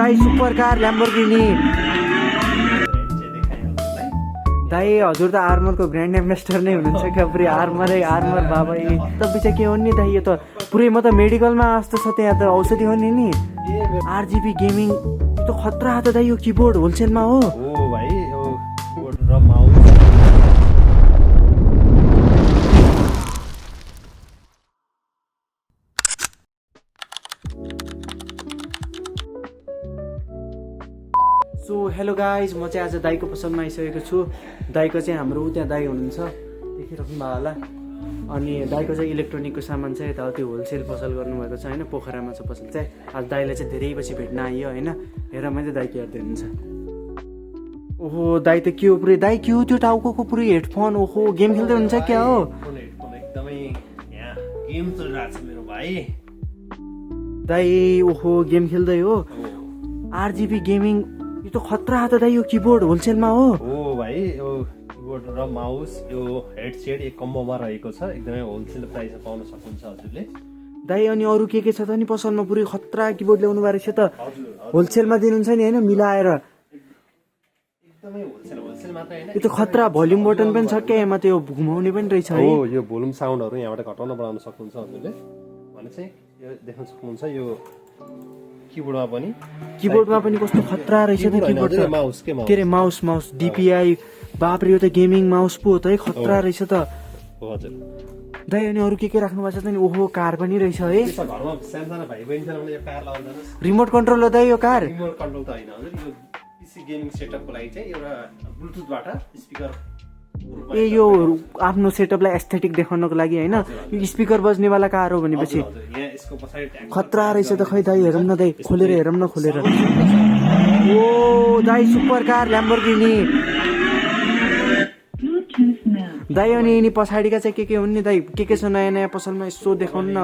दाई super car Lamborghini दाई हजुर त आर्मरको ब्रान्ड एम्बेसडर नै हुनुहुन्छ क्या पुरै आर्मर बाबा त पछि के हो नि दाई यो त पुरै म त मेडिकलमा जस्तो छ त्यहाँ त औषधि हो नि आरजिबी गेमिङ यो त खतरा त दाई यो किबोर्ड होलसेलमा हो भाइ यो किबोर्ड र माउस सो हेलो गाइज म चाहिँ आज दाईको पसलमा आइसकेको छु दाईको चाहिँ हाम्रो त्यहाँ दाई हुनुहुन्छ देखिराख्नु भयो होला अनि दाईको चाहिँ इलेक्ट्रोनिकको सामान चाहिँ यताउति होलसेल पसल गर्नुभएको छ होइन पोखरामा छ पसल चाहिँ आज दाईलाई चाहिँ धेरै पछि भेट्न आइयो होइन हेर मैले दाई के हेर्दै हुनुहुन्छ ओहो दाई त के हो पुरै दाई के हो त्यो टाउको पुरै हेडफोन ओहो गेम खेल्दै हुनुहुन्छ क्या हो एकदमै यहाँ गेम चलिरहेको छ मेरो भाइ दाई ओहो गेम खेल्दै हो आरजिबी गेमिङ यो त खतरा त दाई यो किबोर्ड होलसेलमा हो भाइ यो किबोर्ड र माउस यो हेडसेट एक कम्बोमा रहेको छ एकदमै होलसेल प्राइसमा पाउन सक्नुहुन्छ हजुरले दाई अनि अरू के छ त नि पसलमा पुरै खतरा किबोर्ड ल्याउनु भएको रहेछ त होलसेलमा दिनुहुन्छ नि होइन मिलाएर एकदमै होलसेल मात्र हैन यो त खतरा भोल्युम बटन पनि छ क्या यसमा त्यो घुमाउने पनि रहेछ है यो भोल्युम साउन्डहरु यहाँबाट घटाउन बढाउन सक्नुहुन्छ हजुरले भने चाहिँ यो देख्न सक्नुहुन्छ यो किबोर्डमा पनि कस्तो खतरा रहेछ त किबोर्ड के रे माउस डिपिआई बाप रे यो त गेमिङ माउस पो हो त है खतरा रहेछ त हजुर दाइ अनि अरू के राख्नु भएको छ त नि ओहो कार पनि रहेछ है घरमा सानसानो भाइ बहिनी छ भने यो कार लाउँदैनस् रिमोट कन्ट्रोल हो दाइ यो कार रिमोट कन्ट्रोल त हैन हजुर यो पीसी गेमिङ सेटअपको लागि चाहिँ एउटा ब्लुटुथबाट स्पिकर ए यो आफ्नो सेटअपलाई एस्थेटिक देखाउनको लागि हैन यो स्पिकर बज्नेवाला कार हो भनेपछि खतरा रहेछ त खै दाइ हेरौँ न दाइ खोलेर हेरौँ न खोलेर ओ दाइ सुपर कार ल्याम्बोर्गिनी दाइ अनि यिनी पछाडिका चाहिँ के हुन् नि दाइ के छ नयाँ नयाँ पसलमा यसो देखाउनु न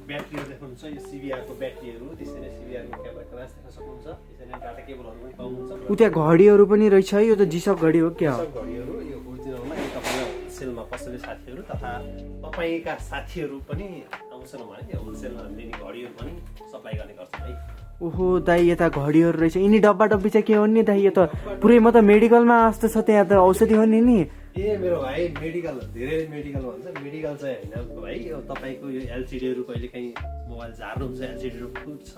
ब्याट्रीहरु देखाउनुहुन्छ यो सीबीआर को ब्याट्रीहरु त्यसैले सीबीआर को क्लास देख्न सक्नुहुन्छ त्यसैले डाटा केबलहरु पनि पाउनुहुन्छ उता घडीहरु पनि रहेछ है यो त जिसक घडी हो क्या घडीहरु यो ओरिजिनलमा यो तपाईले होलसेलमा पसले साथीहरु तथा तपाईका साथीहरु पनि आउँछन् भने यो होलसेलमा हामीले घडीहरु पनि सप्लाई गर्ने गर्छौं है ओहो दाइ यता घडीहरु रहेछ यिनी डब्बा डब्बी चाहिँ के हो नि दाइ यो त पुरै म त मेडिकलमा जस्तो छ त्यहाँ त औषधि हो नि ए मेरो भाइ मेडिकल धेरै मेडिकल भन्छ मेडिकल चाहिँ हैन भाइ यो तपाईको यो एलसीडीहरु कहिले काहीँ मोबाइल झार्नुहुन्छ एलसीडीहरु फुट छ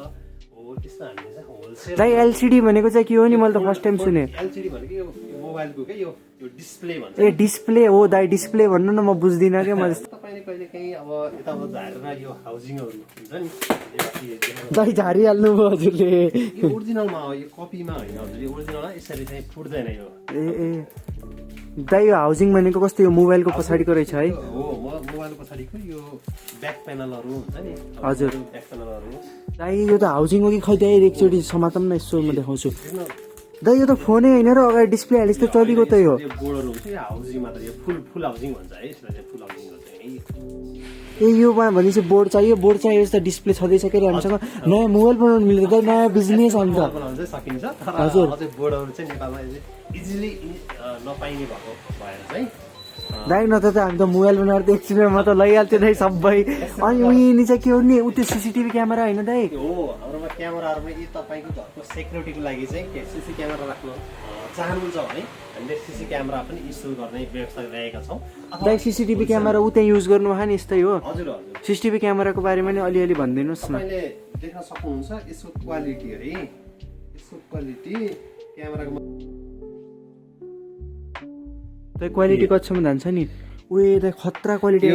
हो त्यस्तो हामीले चाहिँ होलसेल दाइ एलसीडी भनेको चाहिँ के हो नि मैले त फर्स्ट टाइम सुने एलसीडी भनेको यो मोबाइलको के यो डिस्प्ले भन्छ ए डिस्प्ले हो दाइ डिस्प्ले भन्नु न म बुझ्दिन के म तपाईले कहिले काहीँ अब यताउता झारेर यो हाउसिङहरु हुन्छ नि दाइ झारिहाल्नु भयो हजुरले यो ओरिजिनलमा हो यो कपीमा हैन हजुर यो ओरिजिनलमा यसरी चाहिँ फुट्दैन यो ए दाइ यो हाउसिङ भनेको कस्तो यो मोबाइलको पछाडिको रहेछ है हो मोबाइलको पछाडिको यो ब्याक प्यानलहरु हुन्छ नि हजुर ब्याक प्यानलहरु दाइ यो त हाउसिङ हो कि खै दाइ एकचोटि समातम न यसो म देखाउँछु दाइ यो त फोनै हैन र अगाडि डिस्प्ले हालिस त चलेको त यो बोर्डहरु हुन्छ यो हाउसिङ मात्र यो फुल हाउसिङ भन्छ है यसलाई चाहिँ फुल हाउसिङ भन्छ ए यो भनेपछि बोर्ड चाहियो यस्तो डिस्प्ले छँदैछ के हामीसँग नयाँ मोबाइल बनाउनु मिल्छ दाइ नयाँ बिजनेस अन्त सकिन्छ हजुर बोर्डहरु चाहिँ नेपालमा इजिली नपाइने भएको भएर चाहिँ दाइ न त हामी त मोबाइल बनाएर त एकछिनमा त लैहाल्थ्यो दाइ सबै अनि उनी चाहिँ के हो नि उ त्यो सीसीटीभी क्यामेरा हैन दाइ हो हाम्रोमा क्यामेराहरुमा यी तपाईको घरको सेक्युरिटीको लागि चाहिँ सीसी क्यामेरा राख्न चाहनुहुन्छ भने हामीले सीसी क्यामेरा पनि इन्स्टल गर्ने व्यवस्था गरेका छौं दाइ सीसीटीभी क्यामेरा उतै युज गर्नु भएन यस्तै हो हजुर हजुर सीसीटीभी क्यामेराको बारेमा नि अलिअलि भनिदिनुस् न तपाईले देख्न सक्नुहुन्छ यसको क्वालिटी है यसको क्वालिटी क्यामेराको दाइ क्वालिटी कतिसम्म जान्छ नि उयो दाइ खतरा क्वालिटी यो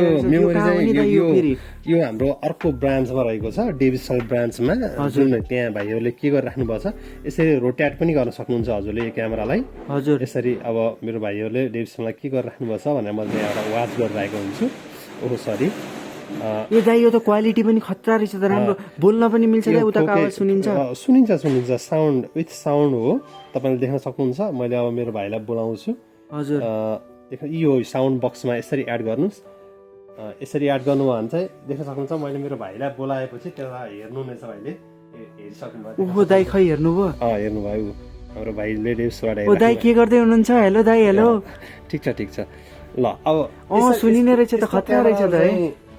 हाम्रो अर्को ब्रान्चमा रहेको छ डेभिसल ब्रान्चमा जुन त्यहाँ भाइहरूले के गरिराख्नु भएको छ यसरी रोटेट पनि गर्न सक्नुहुन्छ हजुरले यो क्यामेरालाई हजुर यसरी अब मेरो भाइहरूले डेभिसनलाई के गरिराख्नु भएको छ भनेर मैले एउटा वाच गरिरहेको हुन्छु ओहो सरी यो दाइ यो त क्वालिटी पनि खतरा रहेछ त राम्रो बोल्न पनि मिल्छ दाइ उताको आवाज सुनिन्छ साउन्ड विथ साउन्ड हो तपाईले देख्न सक्नुहुन्छ मैले अब मेरो भाइलाई बोलाउँछु हजुर यो साउन्ड बक्समा यसरी एड गर्नुस् यसरी एड गर्नु भने चाहिँ देख्न सक्नुहुन्छ मैले मेरो भाइलाई बोलाएपछि त्यसलाई हेर्नु नै छ भाइले हेरिसक्नु भयो ओहो दाइ खै हेर्नुभयो हेर्नु भयो हाम्रो भाइले डेभिसबाट ओ दाइ के गर्दै हुनुहुन्छ हेलो दाइ हेलो ठिक छ ल अब सुनिने रहेछ त खतरा रहेछ त है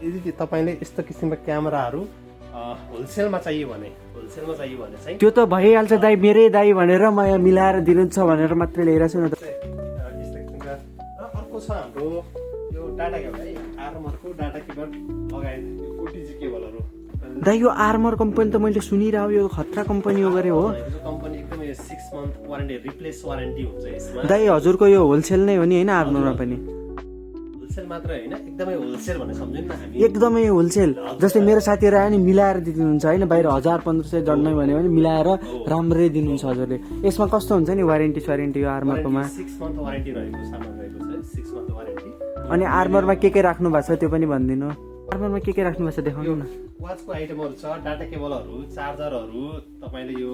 यदि तपाईले यस्तो किसिमका क्यामेराहरु होलसेलमा चाहियो भने चाहिँ त्यो त भइहाल्छ दाइ, मेरै दाइ भनेर म यहाँ मिलाएर दिनुहुन्छ भनेर मात्रै लिएर छु न त। यस्तो किसिमका र अर्को छ हाम्रो यो डाटा केबल है, आर्मरको डाटा केबल लगायत यो ओटिजी केबलहरू। दाइ यो आर्मर कम्पनी त मैले सुनिरहेको, यो खतरा कम्पनी हो गरे हो कम्पनी एकदमै 6 मन्थ वारेन्टी, रिप्लेस वारेन्टी हुन्छ यसमा। दाइ हजुरको यो होलसेल नै हो नि होइन आर्मरमा पनि? होलसेल मात्र होइन, एकदमै होलसेल भनेर सम्झौँ न हामी। एकदमै होलसेल। जस्तै मेरो साथीहरू आयो नि मिलाएर दिनुहुन्छ होइन, बाहिर 1000-1500 जड्नै भन्यो भने मिलाएर राम्रै दिनुहुन्छ हजुरले। यसमा कस्तो हुन्छ नि वारेन्टी स्वारेन्टी यो आर्मरकोमा? 6 मन्थ वारेन्टी रहेको सामान रहेको छ, 6 मन्थ वारेन्टी। अनि आर्मरमा के राख्नु भएको छ त्यो पनि भनिदिनु। आर्मरमा के राख्नु भएको छ देखाउनु न। वाचको आइटमहरू छ, डाटा केबलहरू, चार्जरहरू, तपाईँले यो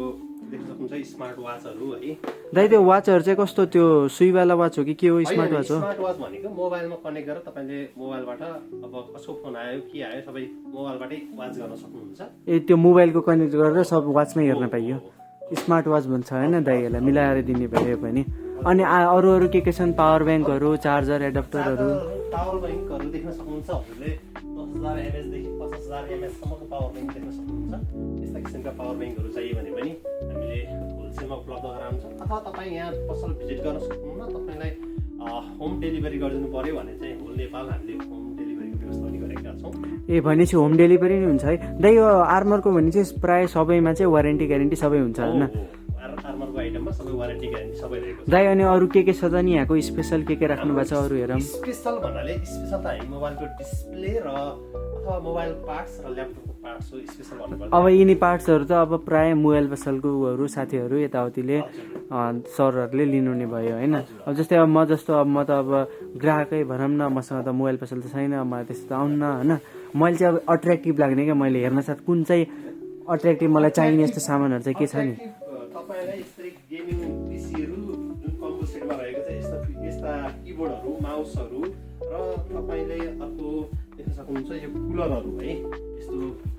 देख्न सक्नुहुन्छ स्मार्ट वाचहरू है। दाइ त्यो वाचहरू चाहिँ कस्तो, त्यो सुईवाला वाच हो कि के हो, स्मार्ट वाच हो? स्मार्ट वाच भनेको मोबाइलमा कनेक्ट गरेर तपाईँले मोबाइलबाट अब कसको फोन आयो के आयो सबै मोबाइलबाटै वाच गर्न सक्नुहुन्छ। ए त्यो मोबाइलको कनेक्ट गरेर सब वाचमै हेर्न पाइयो। स्मार्ट वाच भन्छ होइन दाइ, यसलाई मिलाएर दिने भयो पनि। अनि अरू के छन्? पावर ब्याङ्कहरू, चार्जर, एडाप्टरहरू। पावर ब्याङ्कहरू देख्न सक्नुहुन्छ हजुरले, 10,000 mAh देखि 50,000 mAh सम्मको पावर ब्याङ्क देख्न सक्नुहुन्छ। यस्ता किसिमका पावर ब्याङ्कहरू चाहियो भने पनि हामीले होलसेलमा उपलब्ध गराउँछ, अथवा तपाईँ यहाँ पसल भिजिट गर्न सक्नुहुन्न, तपाईँलाई होम डेलिभरी गरिदिनु पर्यो भने चाहिँ होल नेपाल हामीले होम डेलिभरीको व्यवस्था पनि गरेका छौँ। ए भनेपछि होम डेलिभरी नै हुन्छ है दाइ? यो आर्मरको भने चाहिँ प्रायः सबैमा चाहिँ वारेन्टी ग्यारेन्टी सबै हुन्छ होइन? आर्मरको आइटममा सबै वारेन्टी ग्यारेन्टी सबै रहेको छ। दाइ अनि अरू के छ त नि यहाँको स्पेसल के राख्नु भएको छ अरू हेरौँ? स्पेसल भन्नाले स्पेसल त हामी मोबाइलको डिस्प्ले र अथवा मोबाइल पार्ट्स र ल्यापटपको पार्ट्स हो स्पेसल भन्नुपर्छ। अब यिनी पार्ट्सहरू त अब प्रायः मोबाइल पसलको उहरू साथीहरू यताउतिले सरहरूले लिनु नै भयो होइन? अब जस्तै अब म त अब ग्राहकै भनौँ न, मसँग त मोबाइल पसल त छैन, मलाई त्यस्तो त आउन्न होइन। मैले चाहिँ अब अट्र्याक्टिभ लाग्ने क्या, मैले हेर्न साथ कुन चाहिँ अट्र्याक्टिभ मलाई चाहिने यस्तो सामानहरू चाहिँ के छ नि? तपाईँलाई यस्तै गेमिङ पिसीहरू जुन कम्बो सेटमा रहेको छ, यस्ता किबोर्डहरू, माउसहरू र तपाईँले अर्को देख्न सक्नुहुन्छ यो कुलरहरू है। यस्तो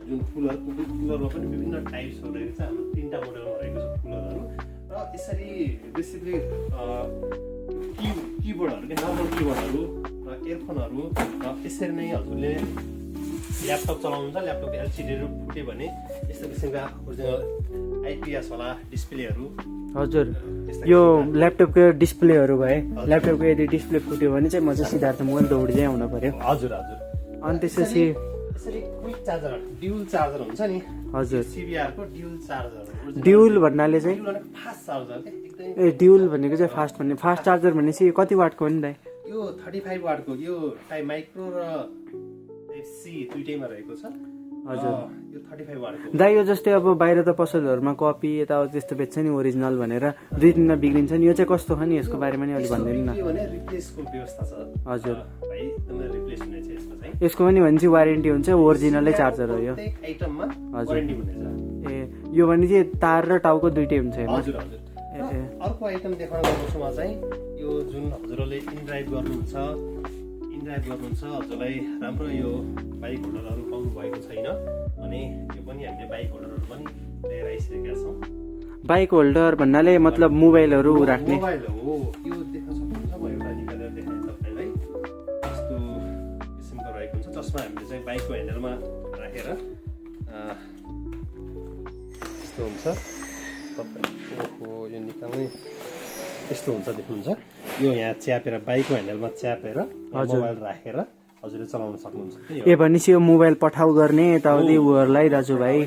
जुन कुलरमा पनि विभिन्न टाइप्सहरू रहेको छ, हाम्रो 3टा मोडलमा रहेको छ कुलरहरू। र यसरी बेसिकली किबोर्डहरू के नर्मल किबोर्डहरू र इयरफोनहरू र यसरी नै हजुरले ल्यापटप चलाउनुहुन्छ, ल्यापटपको एलसिडीहरू फुट्यो भने यस्तो किसिमका ओरिजिनल आइपिएस वाला डिस्प्लेहरू। हजुर यो ल्यापटपको डिस्प्लेहरू भए, ल्यापटपको यदि डिस्प्ले फुट्यो भने चाहिँ म चाहिँ सिद्धार्थ मोबाइल दौडिँदै आउनु पर्यो। हजुर अनि त्यसपछि यसरी क्विक चार्जर, ड्युल चार्जर हुन्छ नि हजुर, सिबिआरको ड्युल चार्जर। ड्युल भन्नाले चाहिँ फास्ट चार्जर के एकदमै। ए ड्युल भनेको चाहिँ फास्ट चार्जर भनेपछि कति वाटको हो नि दाइ? यो 35 वाटको, यो टाइप माइक्रो र टाइप सी दुईटैमा रहेको छ। हजुर यो 35 वाटको दाइ। यो जस्तै अब बाहिर त पसलहरूमा कपी यताउति त्यस्तो बेच्छ नि ओरिजिनल भनेर, 2 दिनमा बिग्रिन्छ नि, यो चाहिँ कस्तो हो नि? यसको बारेमा नि अलिक भनिदिनु न। के भने रिप्लेसको व्यवस्था छ हजुर भाइ, एकदमै रिप्लेस हुने छ यसको चाहिँ। यसको पनि भने चाहिँ वारेन्टी हुन्छ, ओरिजिनलै चार्जर हो यो? प्रत्येक आइटममा वारेन्टी हुनेछ। ए यो भने चाहिँ तार र टाउको दुइटै हुन्छ हेर्नु? हजुर हजुर। अर्को आइटम देखाउन गएको छु म चाहिँ, यो जुन हजुरले इनड्राइभ गर्नुहुन्छ हजुरलाई राम्रो यो बाइक होल्डरहरू पाउनु भएको छैन अनि यो पनि हामीले बाइक होल्डरहरू पनि लिएर आइसकेका छौँ। बाइक होल्डर भन्नाले मतलब मोबाइलहरू राख्ने मोबाइल हो यो, देख्न सक्नुहुन्छ। म एउटा निकालेर देखाएँ तपाईँलाई, यस्तो किसिमको रहेको हुन्छ जसमा हामीले चाहिँ बाइकको ह्यान्डलमा राखेर यस्तो हुन्छ। तपाईँको यो निकाल्ने यस्तो हुन्छ, देख्नुहुन्छ यो यहाँ च्यापेर बाइकको ह्यान्डलमा च्यापेर मोबाइल राखेर हजुरले चलाउन सक्नुहुन्छ। ए भनेपछि यो मोबाइल पठाउ गर्ने यताउति उहरूलाई दाजुभाइ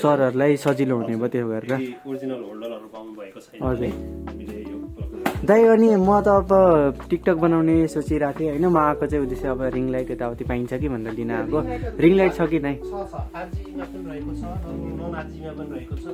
सरहरूलाई सजिलो हुने भयो त्यो गरेर। ओरिजिनल होल्डरहरू पाउनु भएको छैन हजुर हामीले यो दाइ। अनि म त अब टिकटक बनाउने सोचिरहेको थिएँ होइन, म आएको चाहिँ उद्देश्य अब रिङ लाइट यताउति पाइन्छ कि भनेर लिन आएको। रिङ लाइट छ कि नै? आरजिबीमा पनि रहेको छ, नन आरजिबीमा पनि रहेको छ।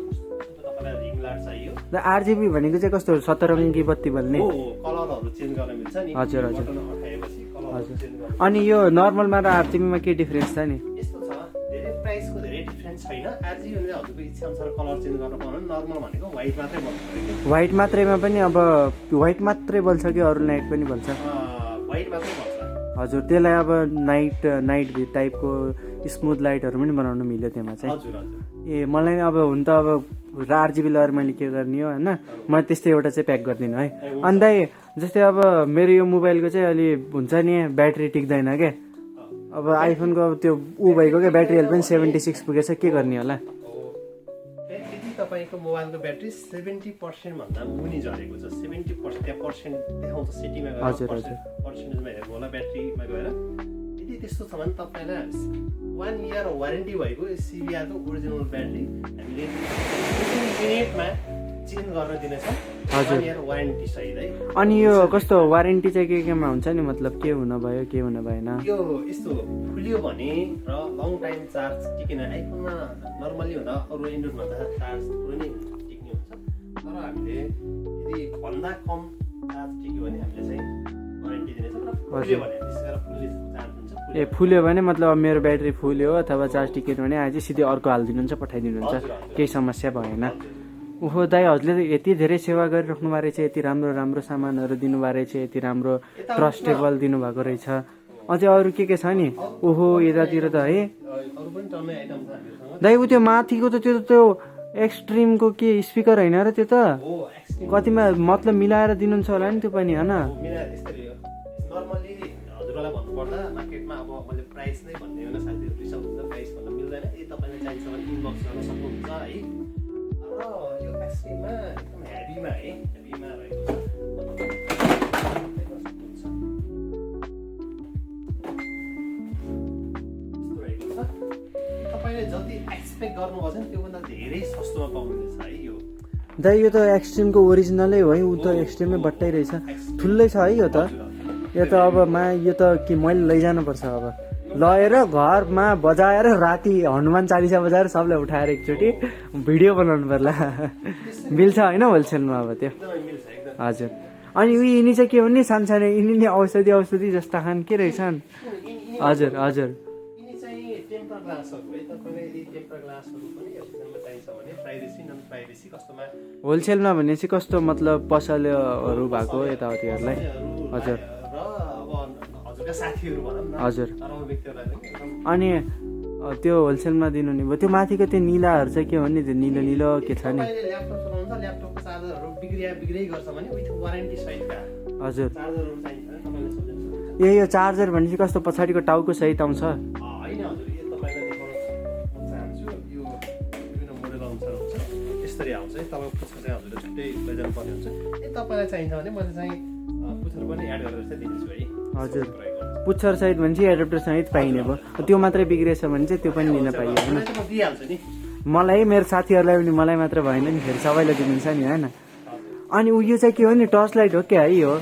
तपाईँलाई रिङ लाइट चाहियो? आरजिबी भनेको चाहिँ कस्तो, 17 रङ्गी बत्ती बल्ने? कलरहरू चेन्ज गर्न मिल्छ नि। हजुर हजुर अठाएपछि कलरहरू चेन्ज गर्न। अनि यो नर्मलमा र आरजिबीमा के डिफरेन्स छ नि? यस्तो छ, धेरै प्राइसको धेरै डिफरेन्स छैन। आरजिबी भने हजुरको इच्छा अनुसार कलर चेन्ज गर्न पाउनु, नर्मल भनेको व्हाइट मात्रै बल्छ। व्हाइट मात्रैमा पनि अब व्हाइट मात्रै बल्छ कि अरू लाइट पनि बल्छ? व्हाइट मात्रै बल्छ हजुर। त्यसलाई अब नाइट टाइपको स्मुथ लाइटहरू पनि बनाउनु मिल्यो त्यसमा चाहिँ? हजुर हजुर। ए मलाई अब हुन त अब आरजिबी लगाएर मैले के गर्ने हो होइन, मलाई त्यस्तै एउटा चाहिँ प्याक गरिदिनु है। अनि दाइ जस्तै अब मेरो यो मोबाइलको चाहिँ अलि हुन्छ नि ब्याट्री टिक्दैन क्या, अब आइफोनको अब त्यो भइगयो क्या ब्याट्री हेल्थ पनि 76 पुगेछ के गर्ने होला यदि तपाईँको मोबाइलको ब्याट्री 70% भन्दा मुनि झरेको छ 70% त्यहाँ पर्सेन्ट देखाउँछ सिटीमा गएर पर्सेन्टेजमा हेर्नु होला ब्याट्रीमा गएर यदि त्यस्तो छ भने तपाईँलाई 1 इयर वारेन्टी भएको सिबिआरको ओरिजिनल ब्याट्री हामीले 15 मिनेटमा चेन्ज गर्न दिनेछौँ 1 इयर वारेन्टी सहित है। अनि यो कस्तो वारेन्टी चाहिँ केमा हुन्छ नि मतलब के हुन भयो के हुन भएन यो यस्तो खुल्यो भने र लङ टाइम चार्ज टिकेन आइफोनमा नर्मली हुँदा अरू एन्ड्रोइडमा त चार्ज थोरै नै टिक्ने हुन्छ तर हामीले यदि भन्दा कम चार्ज टिक्यो भने हामीले चाहिँ वारेन्टी दिनेछौँ र खुल्यो भने विशेष गरेर फुल्ने चार्ज हुन्छ ए फुल्यो भने मतलब मेरो ब्याट्री फुल्यो अथवा चार्ज टिकेन भने आज सिधै अर्को हालिदिनुहुन्छ पठाइदिनुहुन्छ केही समस्या भएन ओहो दाइ हजुरले यति धेरै सेवा गरिराख्नु भएको रहेछ यति राम्रो राम्रो सामानहरू दिनुभएको रहेछ यति राम्रो ट्रस्टेबल दिनुभएको रहेछ अझै अरू के छ नि ओहो यतातिर त है अरू पनि टन्नै आइटम छ हामीसँग दाइ ऊ त्यो माथिको त त्यो एक्सट्रिमको के स्पिकर होइन र त्यो त हो एक्सट्रिम कतिमा मतलब मिलाएर दिनुहुन्छ होला नि त्यो पनि होइन मिला यसरी हो नर्मली हजुरलाई भन्नुपर्दा मार्केटमा अब मैले प्राइस नै भन्ने हो साथीहरू रिसाउनुहुन्छ प्राइस भन्न मिल्दैन यदि तपाईँलाई चाहिन्छ भने इनबक्स गर्न सक्नुहुन्छ है र यो एक्सट्रिममा एकदम हेभीमा रहेको छ तपाईँले जति एक्सपेक्ट गर्नुभएको छ नि त्योभन्दा धेरै सस्तोमा पाउनुहुनेछ है यो दाइ यो त एक्सट्रिमको ओरिजिनलै हो है ऊ त एक्सट्रिममै बट्टै रहेछ ठुलै छ है यो त यो त अब यो त कि मैले लैजानुपर्छ अब लगेर घरमा बजाएर राति हनुमान चालिसा बजाएर सबलाई उठाएर एकचोटि भिडियो बनाउनु पर्ला मिल्छ होइन होलसेलमा अब त्यो एकदमै मिल्छ एकदम हजुर अनि यिनी चाहिँ के हो नि सानसानो यिनी औषधि जस्ता खान के रहेछन् हजुर हजुर यिनी चाहिँ टेम्पर ग्लासहरू है तपाईँले यदि टेम्पर ग्लासहरू पनि होलसेलमा चाहिन्छ भने प्राइभेसी नन प्राइभेसी कस्तोमा होलसेलमा भने चाहिँ कस्तो मतलब पसलहरू भएको यताउतिहरूलाई हजुर र अब हजुरका साथीहरू भनौँ न हजुर नराम्रो व्यक्तिहरूलाई पनि एकदम अनि त्यो होलसेलमा दिनु नि भयो त्यो माथिको त्यो निलाहरू चाहिँ के हो नि त्यो निलो के छ नि तपाईँले ल्यापटप चलाउनुहुन्छ ल्यापटपको चार्जरहरू बिग्रै गर्छ भने विथ वारेन्टी सहितका हजुर चार्जरहरू चाहिन्छ भने तपाईँले सोध्नुहुन्छ यो चार्जर भनेपछि कस्तो पछाडिको टाउको सहित आउँछ होइन हजुर यो तपाईँलाई देखाउन म चाहन्छु यो विभिन्न मोडल अनुसार हुन्छ यसरी आउँछ है तपाईँको पुच्छर चाहिँ हजुरले छुट्टै लैजानु पर्ने हुन्छ यदि तपाईँलाई चाहिन्छ भने मैले चाहिँ पुच्छर पनि एड गरेर चाहिँ दिन्छु है हजुर पुच्छर सहित भनेपछि एडाप्टर सहित पाइने भयो त्यो मात्रै बिग्रेछ भने चाहिँ त्यो पनि लिन पाइयो होइन म दिइहाल्छु नि मलाई मेरो साथीहरूलाई पनि मलाई मात्र भएन नि फेरि सबैलाई दिनुहुन्छ नि होइन अनि यो चाहिँ के हो नि टर्च लाइट हो क्या है यो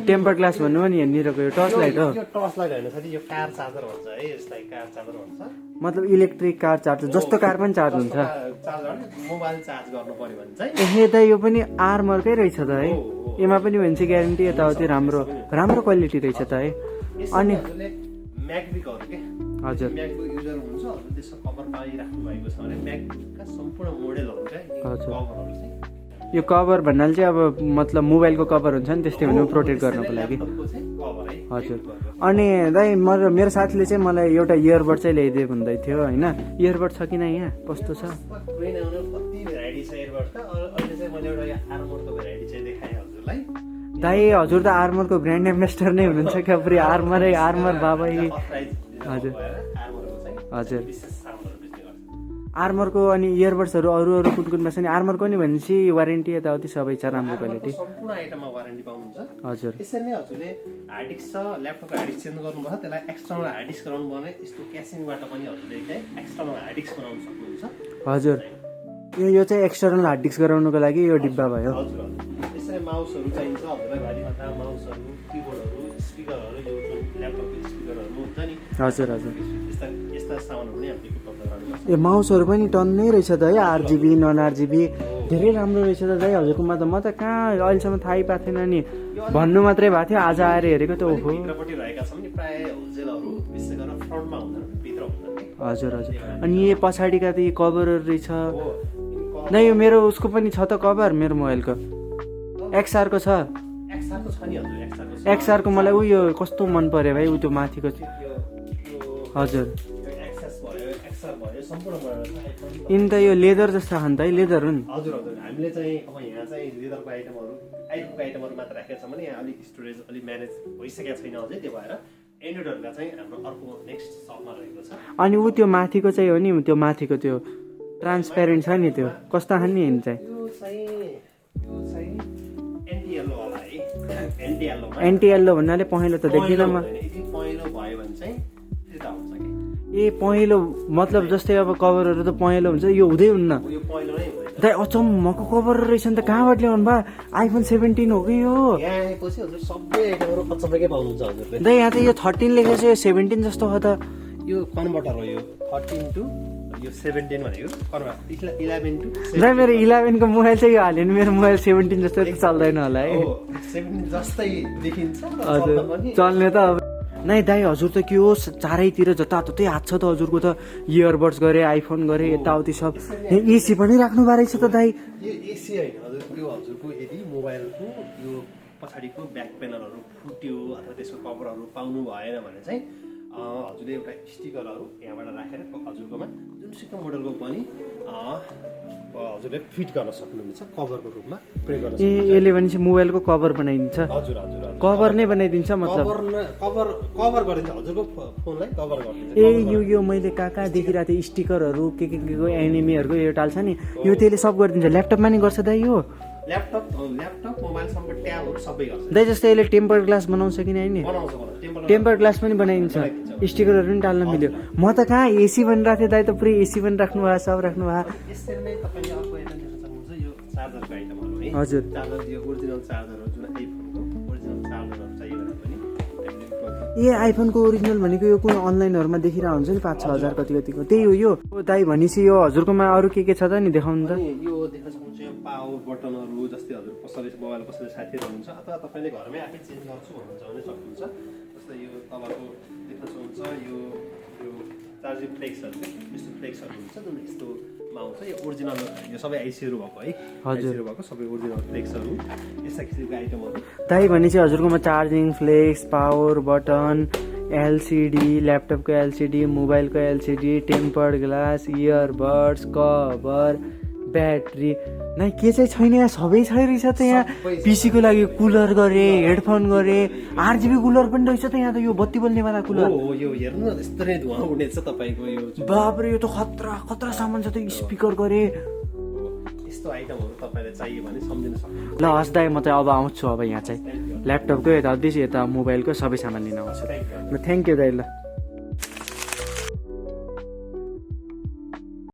टेम्पर ग्लास भन्नु हो नि यहाँनिरको यो टर्च लाइट हो यो टर्च लाइट होइन साथी यो कार चार्जर भन्छ है यसलाई कार चार्जर भन्छ मतलब इलेक्ट्रिक कार चार्जर जस्तो कार पनि चार्ज हुन्छ चार्जर मोबाइल चार्ज गर्नु पर्यो भने चाहिँ ए त यो पनि आर्मरकै रहेछ त है यसमा पनि भन्छ ग्यारेन्टी यताउति राम्रो क्वालिटी रहेछ त है अनि म्याकबुकहरू के हजुर म्याकबुक युजर हुनुहुन्छ हजुर त्यसको कभर पाइराख्नु भएको छ भने म्याकबुकका सम्पूर्ण मोडेलहरू चाहिँ कभरहरू चाहिँ यो कभर भन्नाले चाहिँ अब मतलब मोबाइलको कभर हुन्छ नि त्यस्तै भन्नु प्रोटेक्ट गर्नको लागि हजुर अनि दाइ मेरो साथीले चाहिँ मलाई एउटा इयरबड चाहिँ ल्याइदियो भन्दै थियो होइन इयरबड छ कि न यहाँ कस्तो छ कति भेराइटी छ इयरबडका अहिले चाहिँ मैले एउटा आर्मरको भेराइटी चाहिँ देखाएँ हजुरलाई दाइ हजुर त आर्मरको ब्रान्ड एम्बेसडर नै हुनुहुन्छ क्या पुरै आर्मर बाबै हजुर हजुर आर्मरको अनि इयरबड्सहरू अरू कुनमा छ नि आर्मरको नि भनेपछि वारेन्टी यताउति सबै छ राम्रो क्वालिटी सम्पूर्ण आइटममा वारेन्टी पाउनुहुन्छ हजुर यसरी नै हजुरले हार्ड डिस्क छ ल्यापटपको हार्ड डिस्क चेन्ज गर्नुभयो त्यसलाई एक्सटर्नल हार्ड डिस्क गराउनु भने यस्तो क्यासिङबाट पनि हजुरले चाहिँ एक्सटर्नल हार्ड डिस्क बनाउन सक्नुहुन्छ हजुर यो चाहिँ एक्सटर्नल हार्ड डिस्क गराउनुको लागि यो डिब्बा भयो हजुर यसरी माउसहरू चाहिन्छ हजुरलाई भारी मात्रा माउसहरू किबोर्डहरू स्पिकरहरू यो जुन ल्यापटपको स्पिकरहरू हुन्छ नि हजुर हजुर यस्ता सामानहरू पनि हामीले उपलब्ध गराउनु यो माउसहरू पनि टन्नै रहेछ त है आरजिबी नन आरजिबी धेरै राम्रो रहेछ त दाइ हजुरकोमा त म त कहाँ अहिलेसम्म थाहै पाएको थिएन नि भन्नु मात्रै भएको थियो आज आएर हेरेको त ओहो भित्रपट्टि रहेका छन् नि प्राय होलसेलहरू विशेष गरेर फ्रन्टमा हुँदैन भित्र हुँदैन हजुर हजुर अनि यो पछाडिका त कभरहरू रहेछ नै यो मेरो उसको पनि छ त कभर मेरो मोबाइलको एक्सआरको छ एक्सआरको छ नि हजुर एक्सआरको मलाई उयो कस्तो मन पर्यो भाइ उ त्यो माथिको हजुर यिनी त यो लेदर जस्तो खान त है लेदर हो नि हजुर हजुर हामीले चाहिँ अब यहाँ चाहिँ लेदरको आइटमहरू आइफोनको आइटमहरू मात्र राखेका छौँ भने यहाँ अलिक स्टोरेज अलिक म्यानेज भइसकेको छैन अझै त्यो भएर एन्ड्रोइडहरूका चाहिँ हाम्रो अर्को नेक्स्ट सपमा रहेको छ। अनि ऊ त्यो माथिको चाहिँ हो नि त्यो माथिको त्यो ट्रान्सप्यारेन्ट छ नि त्यो कस्तो खाने नि चाहिँ यो चाहिँ एन्टी येल्लो होला है, एन्टी येल्लोमा एन्टी येल्लो भन्नाले पहेँलो त देख्दिनँ म। यदि पहेँलो भयो भने चाहिँ त्यता हुन्छ कि ए पहेँलो मतलब जस्तै अब कभरहरू त पहेँलो हुन्छ यो हुँदै हुन्न यो पहेँलो नै हुँदैन। दाइ अचम्मको कभर रहेछ नि त कहाँबाट ल्याउनु भयो आइफोन 17 हो कि यो यहाँ आएपछि हजुर सबै आइटमहरू अचम्मकै पाउनुहुन्छ हजुरले। दाइ यहाँ त यो 13 लेखेको छ यो 17 जस्तो हो त यो कन्भर्टर हो, यो 13 टु यो 17 भनेको कन्भर्टर 11 टु दाइ मेरो 11 को मोबाइल चाहिँ यो हाल्यो भने मेरो मोबाइल 17 जस्तो त चल्दैन होला है। 17 जस्तै देखिन्छ र हजुर चल्न पनि चल्ने त अब नै दाइ हजुर त के हो चारैतिर जताततै हात छ त हजुरको त इयरबड्स गरे आइफोन गरे यताउति सब एसी पनि राख्नु भएको रहेछ त दाइ। यो एसी होइन हजुर, यो हजुरको यदि मोबाइलको यो पछाडिको ब्याक पेनलहरू फुट्यो अथवा त्यसको कभरहरू पाउनु भएन भने चाहिँ हजुरले एउटा स्टिकरहरू यहाँबाट राखेर हजुरकोमा जुनसुकै मोडलको पनि हजुरले फिट गर्न सक्नुहुन्छ कभरको रूपमा प्रयोग गर्न ए यसले भनेपछि मोबाइलको कभर बनाइदिन्छ हजुर हजुर हजुर कभर नै बनाइदिन्छ मतलब कभर गरिदिन्छ हजुरको फोनलाई कभर गरिदिन्छ। ए यो मैले कहाँ कहाँ देखिरहेको थिएँ स्टिकरहरू के को एनिमीहरूको यो टाल्छ नि यो त्यसले सब गरिदिन्छ ल्यापटपमा नि गर्छ दाइ यो ल्यापटप मोबाइलसँग ट्याबहरू सबै गर्छ। दाइ जस्तै यसले टेम्पर ग्लास बनाउँछ कि नि बनाउँछ टेम्पर ग्लास पनि बनाइदिन्छ स्टिकरहरू पनि टाल्न मिल्यो म त कहाँ एसी भनिरहेको थिएँ दाइ त पुरै एसी पनि राख्नु भएको सब राख्नु भएको यसरी नै तपाईँले अर्को आइटम देख्न सक्नुहुन्छ यो चार्जरको आइटमहरू है। हजुर चार्जर यो ओरिजिनल चार्जरहरू जुन आइफोनको ओरिजिनल चार्जरहरू चाहियो भने पनि ए आइफोनको ओरिजिनल भनेको यो कुन अनलाइनहरूमा देखिरहेको हुन्छ नि 5-6 हजार कति कतिको त्यही हो यो दाइ भनेपछि यो हजुरकोमा अरू के छ त नि देखाउनु त। अनि यो देख्न सक्नुहुन्छ यो पावर बटनहरू जस्तै हजुर कसैले मोबाइल कसैले साथीहरू हुनुहुन्छ अथवा तपाईँले घरमै आफै चेन्ज गर्छु भन्नुहुन्छ भने सक्नुहुन्छ। जस्तै यो तलको देख्न सक्नुहुन्छ यो चार्जिङ फ्लेक्सहरू यस्तो फ्लेक्सहरू हुन्छ जुन यस्तोमा आउँछ यो ओरिजिनल यो सबै आइसीहरू भएको है आइसीहरू भएको सबै ओरिजिनल फ्लेक्सहरू यस्ता किसिमको आइटमहरू दाइ भनेपछि हजुरकोमा charging flex power button LCD ल्यापटपको एलसिडी मोबाइलको LCD tempered glass earbuds cover battery नै के चाहिँ छैन यहाँ सबै छ रहेछ त यहाँ पिसीको लागि कुलर गरे हेडफोन गरे आरजिबी कुलर पनि रहेछ त यहाँ त यो बत्ती बल्नेवाला कुलर हो यो हेर्नु न यस्तो नै धुवा उड्ने छ तपाईँको यो बापरे यो त खतरा सामान छ त स्पिकर गरे यस्तो आइटमहरू तपाईँलाई चाहियो भने सम्झिन सक्नुहुन्छ। ल हस् दाइ म चाहिँ अब आउँछु अब यहाँ चाहिँ ल्यापटपको यता यता मोबाइलको सबै सामान लिन आउँछु ल थ्याङ्क यू दाइ ल।